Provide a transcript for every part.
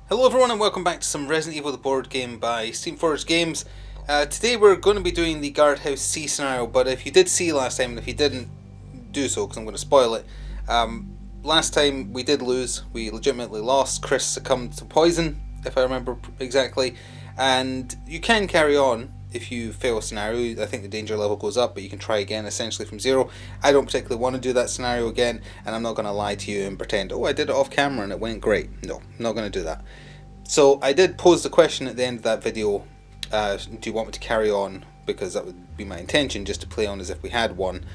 Hello everyone and welcome back to some Resident Evil the board game by Steamforged Games. Today we're going to be doing the Guardhouse C scenario, but if you did see last time, and if you didn't, do so because I'm going to spoil it. Last time we did lose, we legitimately lost. Chris succumbed to poison, if I remember exactly, and you can carry on if you fail a scenario. I think the danger level goes up, but you can try again essentially from zero. I don't particularly want to do that scenario again, and I'm not going to lie to you and pretend, oh, I did it off camera and it went great. No, I'm not going to do that. So I did pose the question at the end of that video, do you want me to carry on, because that would be my intention, just to play on as if we had won,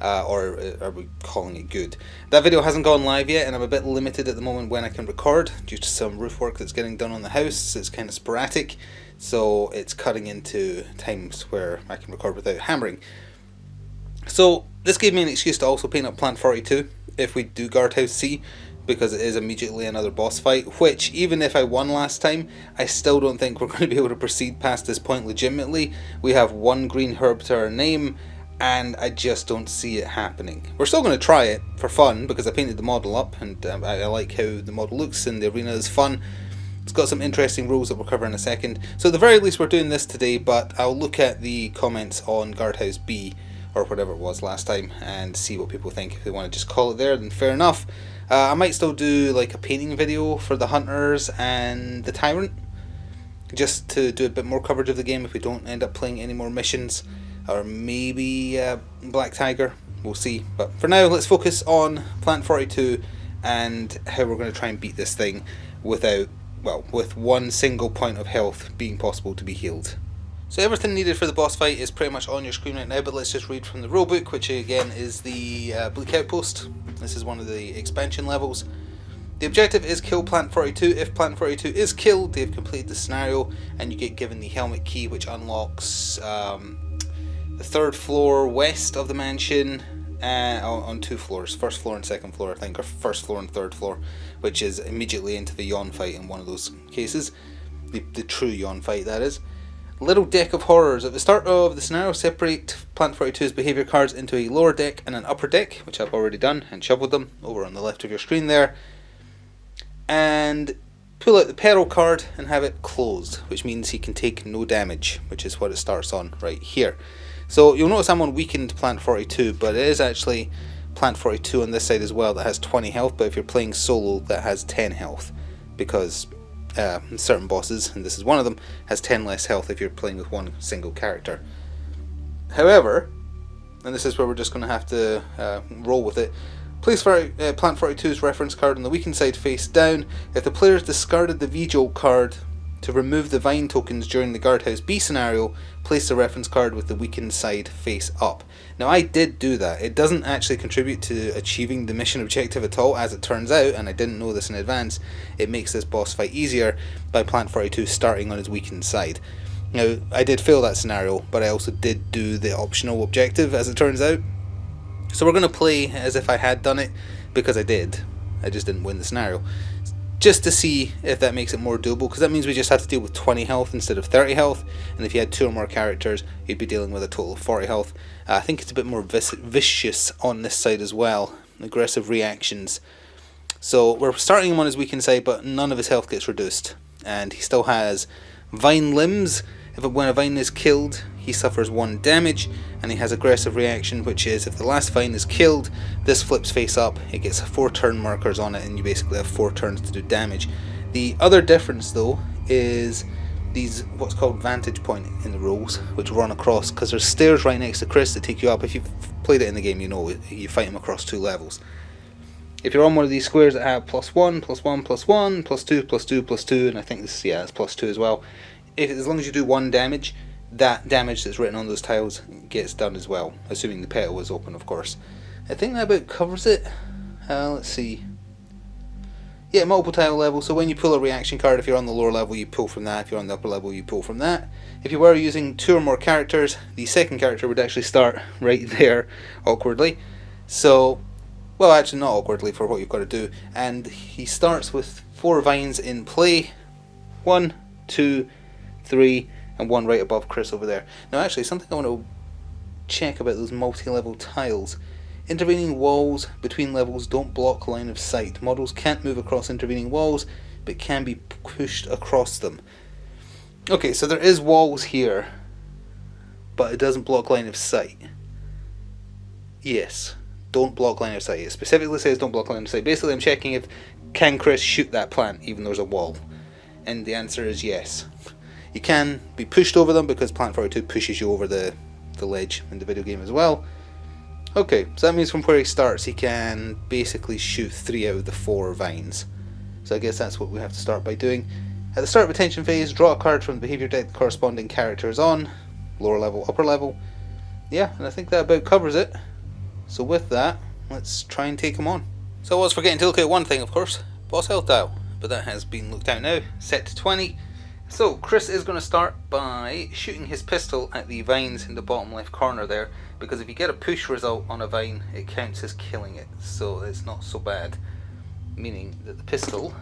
or are we calling it good. That video hasn't gone live yet, and I'm a bit limited at the moment when I can record due to some roof work that's getting done on the house. It's kind of sporadic, so it's cutting into times where I can record without hammering. So this gave me an excuse to also paint up Plant 42 if we do Guardhouse C, because it is immediately another boss fight, which, even if I won last time, I still don't think we're going to be able to proceed past this point legitimately. We have one green herb to our name, and I just don't see it happening. We're still going to try it for fun, because I painted the model up, and I like how the model looks, and the arena is fun. It's got some interesting rules that we'll cover in a second. So at the very least we're doing this today, but I'll look at the comments on Guardhouse B, or whatever it was last time, and see what people think. If they want to just call it there, then fair enough. I might still do like a painting video for the Hunters and the Tyrant, just to do a bit more coverage of the game if we don't end up playing any more missions, or maybe Black Tiger, we'll see. But for now, let's focus on Plant 42 and how we're going to try and beat this thing without, well, with one single point of health being possible to be healed. So everything needed for the boss fight is pretty much on your screen right now, but let's just read from the rulebook, which again is the Bleak Outpost. This is one of the expansion levels. The objective is kill Plant 42. If Plant 42 is killed, they've completed the scenario, and you get given the helmet key, which unlocks the third floor west of the mansion, on two floors, first floor and second floor I think, or first floor and third floor, which is immediately into the yawn fight in one of those cases, the true yawn fight that is. Little deck of horrors. At the start of the scenario, separate Plant 42's behaviour cards into a lower deck and an upper deck, which I've already done and shuffled them over on the left of your screen there. And pull out the petal card and have it closed, which means he can take no damage, which is what it starts on right here. So you'll notice I'm on weakened Plant 42, but it is actually Plant 42 on this side as well that has 20 health, but if you're playing solo that has 10 health, because certain bosses, and this is one of them, has 10 less health if you're playing with one single character. However, and this is where we're just going to have to roll with it, place Plant 42's reference card on the weakened side face down. If the player's discarded the V-Jolt card to remove the Vine tokens during the Guardhouse B scenario, place the reference card with the weakened side face up. Now I did do that. It doesn't actually contribute to achieving the mission objective at all, as it turns out, and I didn't know this in advance. It makes this boss fight easier by Plant 42 starting on his weakened side. Now I did fail that scenario, but I also did do the optional objective, as it turns out. So we're going to play as if I had done it, because I did. I just didn't win the scenario. Just to see if that makes it more doable, because that means we just have to deal with 20 health instead of 30 health, and if you had 2 or more characters you'd be dealing with a total of 40 health. I think it's a bit more vicious on this side as well, aggressive reactions. So we're starting him on his weakened side, but none of his health gets reduced, and he still has Vine limbs. When a Vine is killed, he suffers 1 damage, and he has aggressive reaction, which is if the last Vine is killed, this flips face up, it gets 4 turn markers on it, and you basically have 4 turns to do damage. The other difference though is these, what's called vantage point in the rules, which run across, because there's stairs right next to Chris that take you up. If you've played it in the game, you know you fight him across 2 levels. If you're on one of these squares that have +1, +1, +1, +2, +2, +2, and I think this, yeah, it's +2 as well. As long as you do 1 damage, that damage that's written on those tiles gets done as well, assuming the petal is open, of course. I think that about covers it. Let's see. Yeah, multiple tile level, so when you pull a reaction card, if you're on the lower level you pull from that, if you're on the upper level you pull from that. If you were using 2 or more characters, the second character would actually start right there, awkwardly. So, well, actually not awkwardly for what you've got to do, and he starts with 4 vines in play. 1, 2, 3, and 1 right above Chris over there. Now actually, something I want to check about those multi-level tiles. Intervening walls between levels don't block line of sight. Models can't move across intervening walls but can be pushed across them. Okay, so there is walls here, but it doesn't block line of sight. Yes, don't block line of sight. It specifically says don't block line of sight. Basically, I'm checking if can Chris shoot that plant even though there's a wall, and the answer is yes. You can be pushed over them because Plant 42 pushes you over the ledge in the video game as well. Okay, so that means from where he starts he can basically shoot 3 out of the 4 vines. So I guess that's what we have to start by doing. At the start of attention phase, draw a card from the behaviour deck the corresponding character is on. Lower level, upper level. Yeah, and I think that about covers it. So with that, let's try and take him on. So I was forgetting to look at one thing, of course. Boss health dial. But that has been looked at now. Set to 20. So Chris is going to start by shooting his pistol at the vines in the bottom left corner there, because if you get a push result on a vine it counts as killing it, so it's not so bad, meaning that the pistol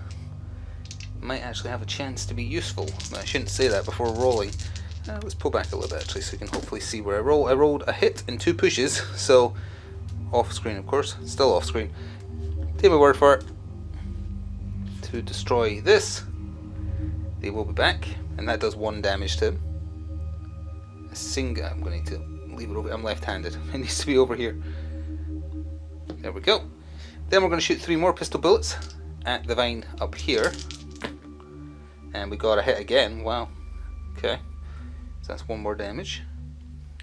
might actually have a chance to be useful. But I shouldn't say that before rolling. Let's pull back a little bit actually so you can hopefully see where I roll. I rolled a hit and 2 pushes, so off screen of course, still off screen. Take my word for it. To destroy this, they will be back, and that does 1 damage to him. I'm going to need to leave it over. I'm left-handed. It needs to be over here. There we go. Then we're going to shoot 3 more pistol bullets at the vine up here, and we got a hit again. Wow. Okay, so that's 1 more damage.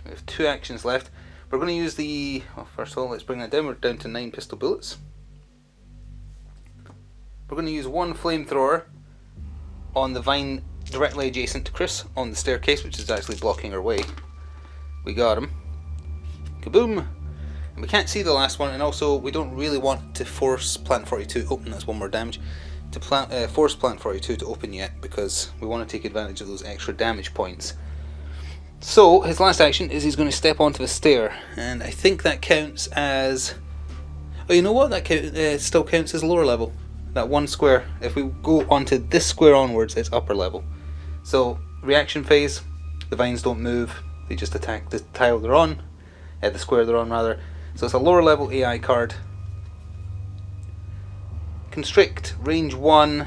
We have 2 actions left. We're going to use the. Well, first of all, let's bring that down. We're down to 9 pistol bullets. We're going to use 1 flamethrower on the vine directly adjacent to Chris on the staircase, which is actually blocking our way. We got him. Kaboom! And we can't see the last one, and also we don't really want to force Plant 42 open. That's 1 more damage. To force Plant 42 to open yet, because we want to take advantage of those extra damage points. So his last action is he's going to step onto the stair, and I think that counts as. Oh, you know what? That still counts as lower level. That 1 square, if we go onto this square onwards, it's upper level. So, reaction phase, the vines don't move, they just attack the tile they're on, the square they're on rather. So it's a lower level AI card. Constrict, range 1,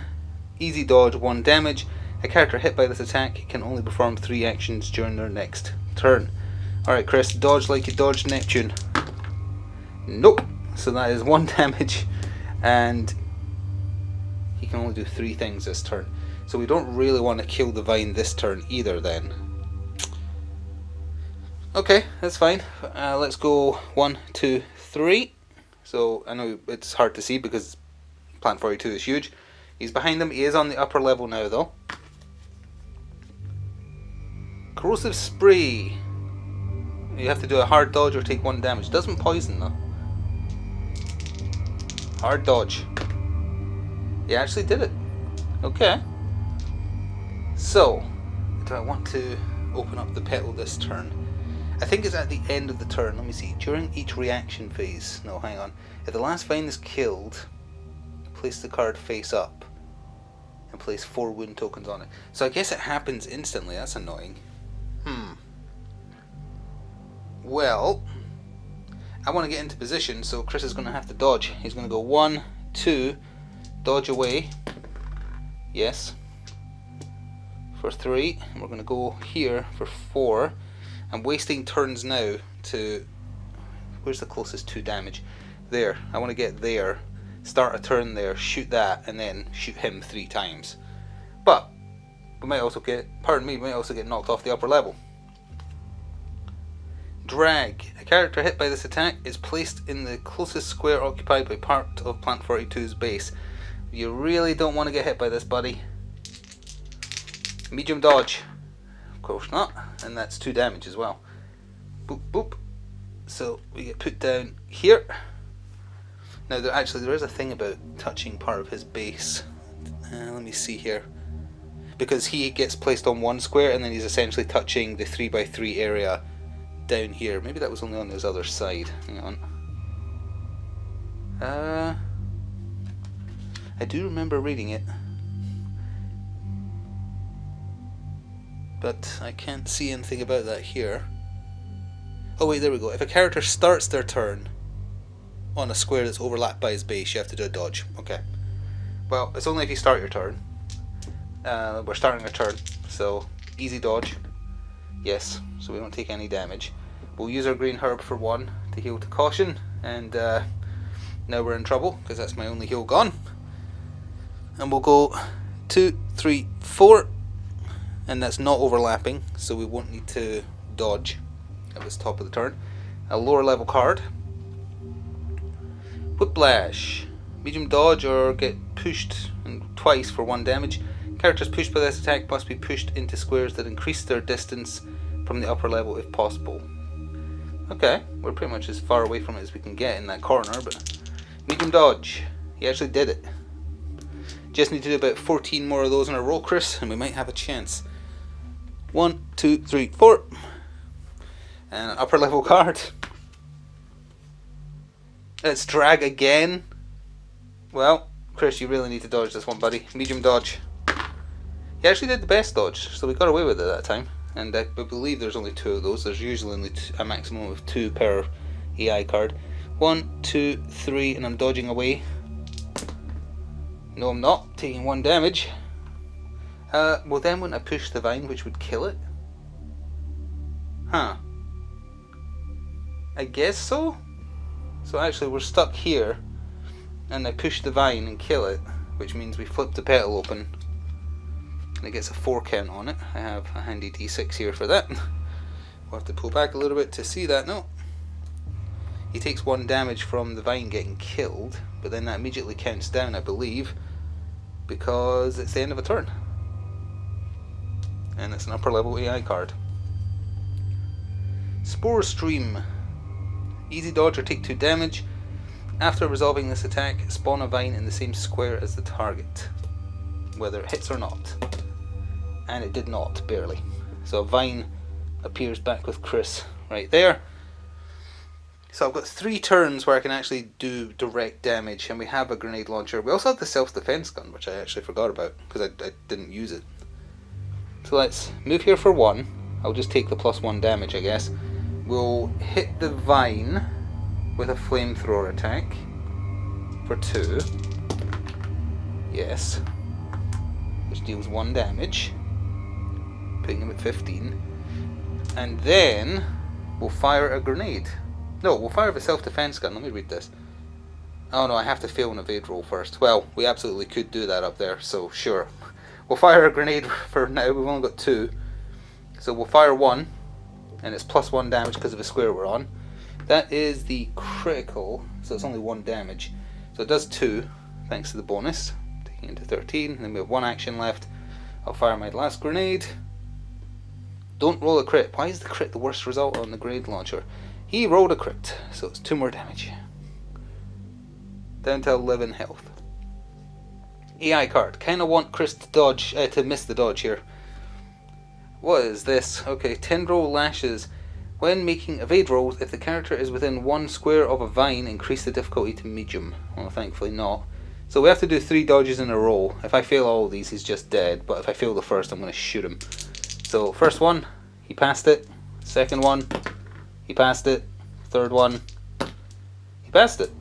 easy dodge, 1 damage. A character hit by this attack can only perform 3 actions during their next turn. Alright Chris, dodge like you dodged Neptune. Nope, so that is 1 damage, and he can only do 3 things this turn. So we don't really want to kill the vine this turn either then. Okay, that's fine. Let's go 1, 2, 3. So I know it's hard to see because Plant 42 is huge. He's behind them. He is on the upper level now though. Corrosive spray. You have to do a hard dodge or take 1 damage. Doesn't poison though. Hard dodge. He actually did it. Okay. So, do I want to open up the petal this turn? I think it's at the end of the turn. Let me see. During each reaction phase. No, hang on. If the last vine is killed, place the card face up and place 4 wound tokens on it. So I guess it happens instantly. That's annoying. Well, I want to get into position, so Chris is going to have to dodge. He's going to go 1, 2, dodge away. Yes. For 3. And we're going to go here for 4. I'm wasting turns now to. Where's the closest 2 damage? There. I want to get there. Start a turn there, shoot that, and then shoot him 3 times. But we might also get. We might also get knocked off the upper level. Drag. A character hit by this attack is placed in the closest square occupied by part of Plant 42's base. You really don't want to get hit by this, buddy. Medium dodge. Of course not. And that's 2 damage as well. Boop, boop. So we get put down here. Now there is a thing about touching part of his base. Let me see here. Because he gets placed on 1 square and then he's essentially touching the 3x3 area down here. Maybe that was only on his other side. Hang on. I do remember reading it, but I can't see anything about that here. Oh wait, there we go. If a character starts their turn on a square that's overlapped by his base, you have to do a dodge. Okay. Well, it's only if you start your turn, We're starting a turn, so easy dodge. Yes, so we don't take any damage. We'll use our green herb for 1 to heal to caution, and now we're in trouble because that's my only heal gone. And we'll go 2, 3, 4, and that's not overlapping, so we won't need to dodge at this top of the turn. A lower level card. Whiplash. Medium dodge or get pushed twice for 1 damage. Characters pushed by this attack must be pushed into squares that increase their distance from the upper level if possible. Okay, we're pretty much as far away from it as we can get in that corner, but medium dodge. He actually did it. Just need to do about 14 more of those in a row, Chris, and we might have a chance. 1, 2, 3, 4. And an upper level card. Let's drag again. Well, Chris, you really need to dodge this one, buddy. Medium dodge. He actually did the best dodge, so we got away with it that time. And I believe there's only 2 of those. There's usually only a maximum of 2 per AI card. 1, 2, 3, and I'm dodging away. No, I'm not. Taking 1 damage. Well, then wouldn't I push the vine, which would kill it? Huh. I guess so? So actually we're stuck here, and I push the vine and kill it, which means we flip the petal open, and it gets a 4 count on it. I have a handy d6 here for that. We'll have to pull back a little bit to see that. No. He takes 1 damage from the vine getting killed, but then that immediately counts down, I believe, because it's the end of a turn. And it's an upper level AI card. Spore Stream. Easy dodge or take 2 damage. After resolving this attack, spawn a vine in the same square as the target, whether it hits or not. And it did not, barely. So a vine appears back with Chris right there. So I've got 3 turns where I can actually do direct damage, and we have a grenade launcher. We also have the self-defense gun, which I actually forgot about because I didn't use it. So let's move here for 1. I'll just take the +1 damage, I guess. We'll hit the vine with a flamethrower attack for 2. Yes. Which deals 1 damage, putting him at 15. And then we'll fire a grenade. No, we'll fire the self-defense gun. Let me read this. Oh no, I have to fail an evade roll first. Well, we absolutely could do that up there, so sure. We'll fire a grenade for now. We've only got 2. So we'll fire 1, and it's +1 damage because of the square we're on. That is the critical, so it's only 1 damage. So it does 2, thanks to the bonus, taking it to 13. And then we have 1 action left. I'll fire my last grenade. Don't roll a crit. Why is the crit the worst result on the grenade launcher? He rolled a crit, so it's 2 more damage. Down to 11 health. AI card. Kinda want Chris to dodge, to miss the dodge here. What is this? Okay, tendril lashes. When making evade rolls, if the character is within 1 square of a vine, increase the difficulty to medium. Well, thankfully not. So we have to do 3 dodges in a row. If I fail all of these, he's just dead. But if I fail the first, I'm going to shoot him. So first one, he passed it. Second one, he passed it. Third one, he passed it.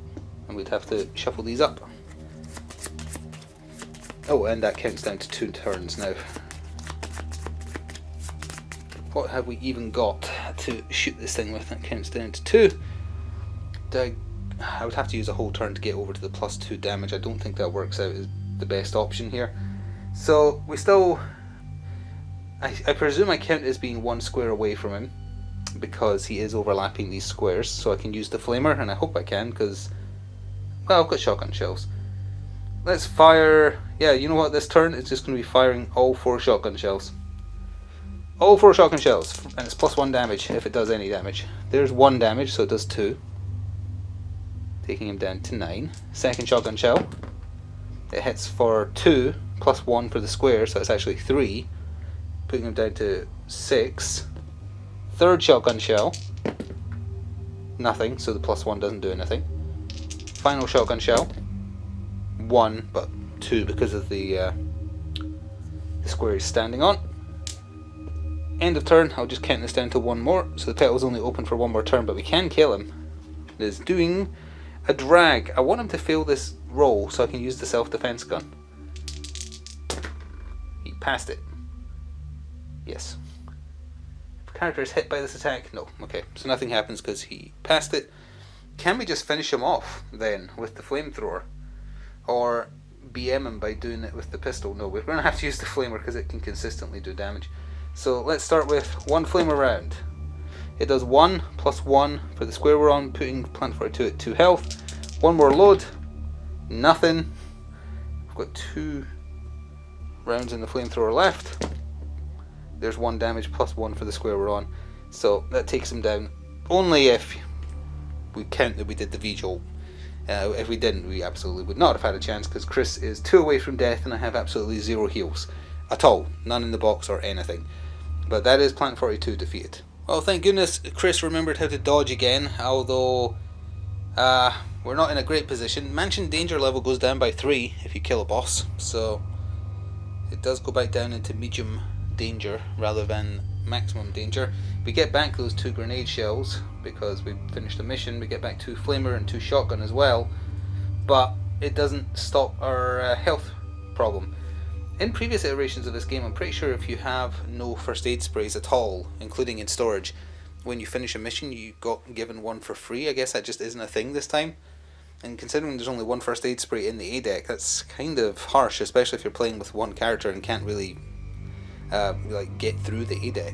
And we'd have to shuffle these up. Oh, and that counts down to 2 turns now. What have we even got to shoot this thing with? That counts down to 2. I would have to use a whole turn to get over to the +2 damage. I don't think that works out as the best option here. So we still... I presume I count as being 1 square away from him, because he is overlapping these squares, so I can use the flamer, and I hope I can, because, well, I've got shotgun shells. Let's fire... Yeah, you know what, this turn it's just going to be firing all 4 shotgun shells. All 4 shotgun shells, and it's +1 damage if it does any damage. There's 1 damage, so it does 2. Taking him down to 9. Second shotgun shell. It hits for 2, +1 for the square, so it's actually 3. Putting him down to 6. Third shotgun shell. Nothing, so the +1 doesn't do anything. Final shotgun shell. 1, but 2 because of the square he's standing on. End of turn. I'll just count this down to 1 more. So the petal's only open for 1 more turn, but we can kill him. It is doing a drag. I want him to fail this roll so I can use the self-defense gun. He passed it. Yes. If a character is hit by this attack, no. Okay, so nothing happens because he passed it. Can we just finish him off then with the flamethrower? Or BM him by doing it with the pistol? No, we're going to have to use the flamer because it can consistently do damage. So let's start with one flamer round. It does 1 + 1 for the square we're on, putting Plant 42 at 2 health. One more load, nothing. We've got 2 rounds in the flamethrower left. There's 1 damage + 1 for the square we're on. So that takes him down only if we count that we did the V-Jolt. If we didn't, we absolutely would not have had a chance because Chris is 2 away from death and I have absolutely 0 heals. At all. None in the box or anything. But that is Plant 42 defeated. Well, thank goodness Chris remembered how to dodge again, although we're not in a great position. Mansion danger level goes down by 3 if you kill a boss, so it does go back down into medium danger rather than maximum danger. We get back those 2 grenade shells because we finished the mission. We get back 2 flamer and 2 shotgun as well, but it doesn't stop our health problem. In previous iterations of this game, I'm pretty sure if you have no first aid sprays at all, including in storage, when you finish a mission you got given one for free. I guess that just isn't a thing this time. And considering there's only 1 first aid spray in the A deck, that's kind of harsh, especially if you're playing with 1 character and can't really get through the A deck.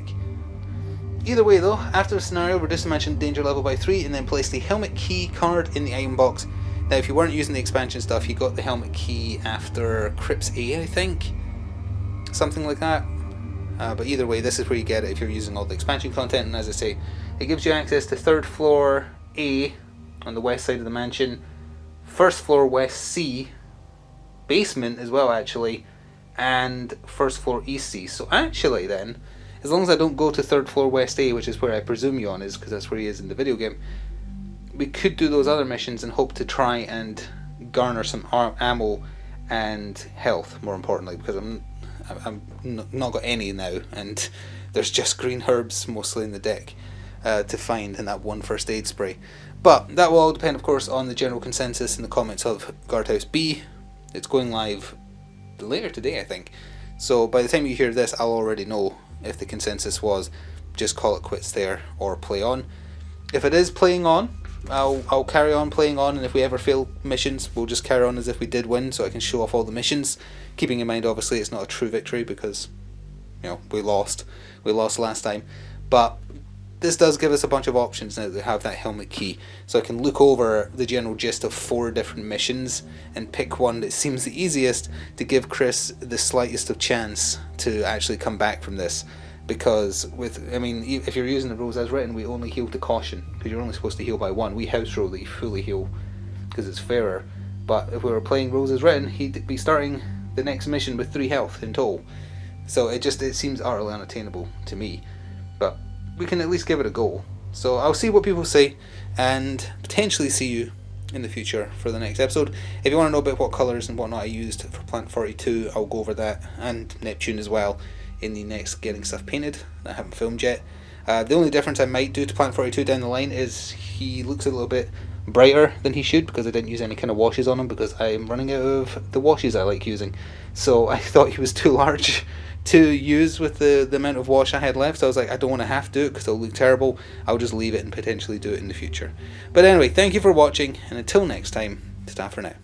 Either way though, after the scenario, reduce the mansion danger level by 3 and then place the helmet key card in the item box. Now if you weren't using the expansion stuff, you got the helmet key after Crypts A, I think? Something like that. But either way, this is where you get it if you're using all the expansion content, and as I say, it gives you access to 3rd floor A on the west side of the mansion, 1st floor west C, basement as well actually, and 1st floor east C. So actually then, as long as I don't go to 3rd floor west A, which is where I presume Yon is, because that's where he is in the video game, we could do those other missions and hope to try and garner some ammo and health, more importantly, because I'm not got any now, and there's just green herbs mostly in the deck to find in that 1 first aid spray. But that will all depend, of course, on the general consensus in the comments of Guardhouse B. It's going live later today, I think. So by the time you hear this, I'll already know if the consensus was just call it quits there or play on. If it is playing on, I'll carry on playing on, and if we ever fail missions, we'll just carry on as if we did win, so I can show off all the missions, keeping in mind obviously it's not a true victory because, you know, we lost last time. But this does give us a bunch of options now that we have that helmet key, so I can look over the general gist of 4 different missions and pick one that seems the easiest to give Chris the slightest of chance to actually come back from this. Because if you're using the rules as written, we only heal to caution, because you're only supposed to heal by 1. We house rule that you fully heal because it's fairer. But if we were playing rules as written, he'd be starting the next mission with 3 health in total. So it seems utterly unattainable to me. But we can at least give it a go. So I'll see what people say and potentially see you in the future for the next episode. If you want to know about what colours and whatnot I used for Plant 42, I'll go over that, and Neptune as well, in the next Getting Stuff Painted that I haven't filmed yet. The only difference I might do to Plant 42 down the line is he looks a little bit brighter than he should, because I didn't use any kind of washes on him because I'm running out of the washes I like using. So I thought he was too large to use with the amount of wash I had left, so I was like, I don't want to have to do it because it'll look terrible. I'll just leave it and potentially do it in the future. But anyway, thank you for watching, and until next time, ta-ta for now.